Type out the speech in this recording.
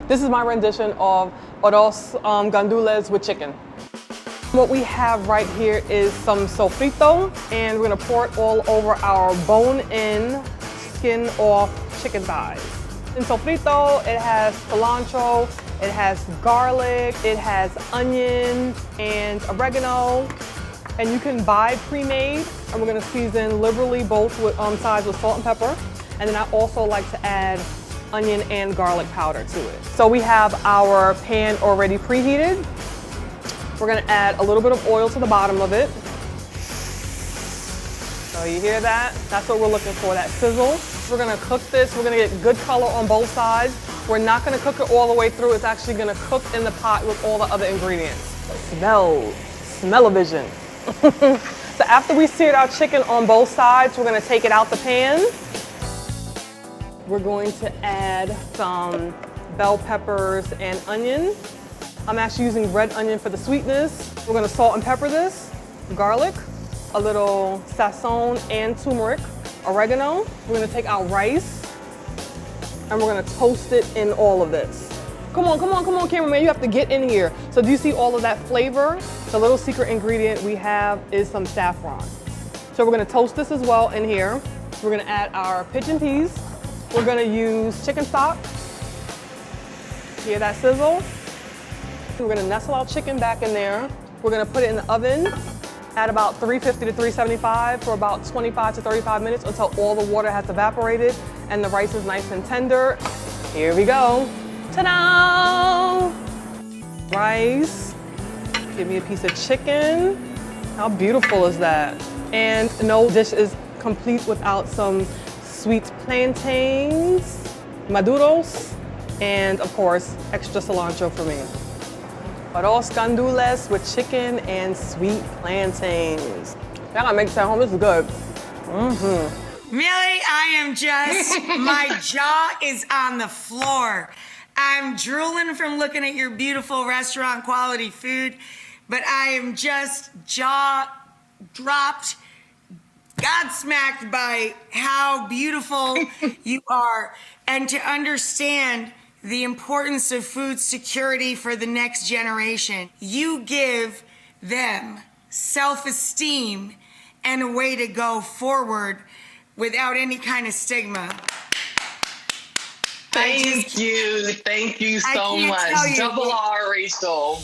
This is my rendition of Arroz Gandules with chicken. What we have right here is some sofrito, and we're gonna pour it all over our bone-in, skin-off chicken thighs. In sofrito, it has cilantro, it has garlic, it has onion and oregano, and you can buy pre-made, and we're gonna season liberally both with, sides with salt and pepper, and then I also like to add onion and garlic powder to it. So we have our pan already preheated. We're gonna add a little bit of oil to the bottom of it. So you hear that? That's what we're looking for, that sizzle. We're gonna cook this. We're gonna get good color on both sides. We're not gonna cook it all the way through. It's actually gonna cook in the pot with all the other ingredients. Smell-o-vision. So after we seared our chicken on both sides, we're gonna take it out the pan. We're going to add some bell peppers and onion. I'm actually using red onion for the sweetness. We're gonna salt and pepper this, garlic, a little sazon and turmeric, oregano. We're gonna take our rice and we're gonna toast it in all of this. Come on, cameraman, you have to get in here. So do you see all of that flavor? The little secret ingredient we have is some saffron. So we're gonna toast this as well in here. We're gonna add our pigeon peas. We're gonna use chicken stock. Hear that sizzle? We're gonna nestle our chicken back in there. We're gonna put it in the oven at about 350 to 375 for about 25 to 35 minutes until all the water has evaporated and the rice is nice and tender. Here we go. Ta-da! Rice. Give me a piece of chicken. How beautiful is that? And no dish is complete without some sweet plantains, maduros, and of course, extra cilantro for me. Arroz Gandules with chicken and sweet plantains. I gotta make this at home, this is good. Millie, I am just, my jaw is on the floor. I'm drooling from looking at your beautiful restaurant quality food, but I am just jaw dropped, godsmacked by how beautiful you are, and to understand the importance of food security for the next generation. You give them self-esteem and a way to go forward without any kind of stigma. Thank you so much. Double R, Rachael.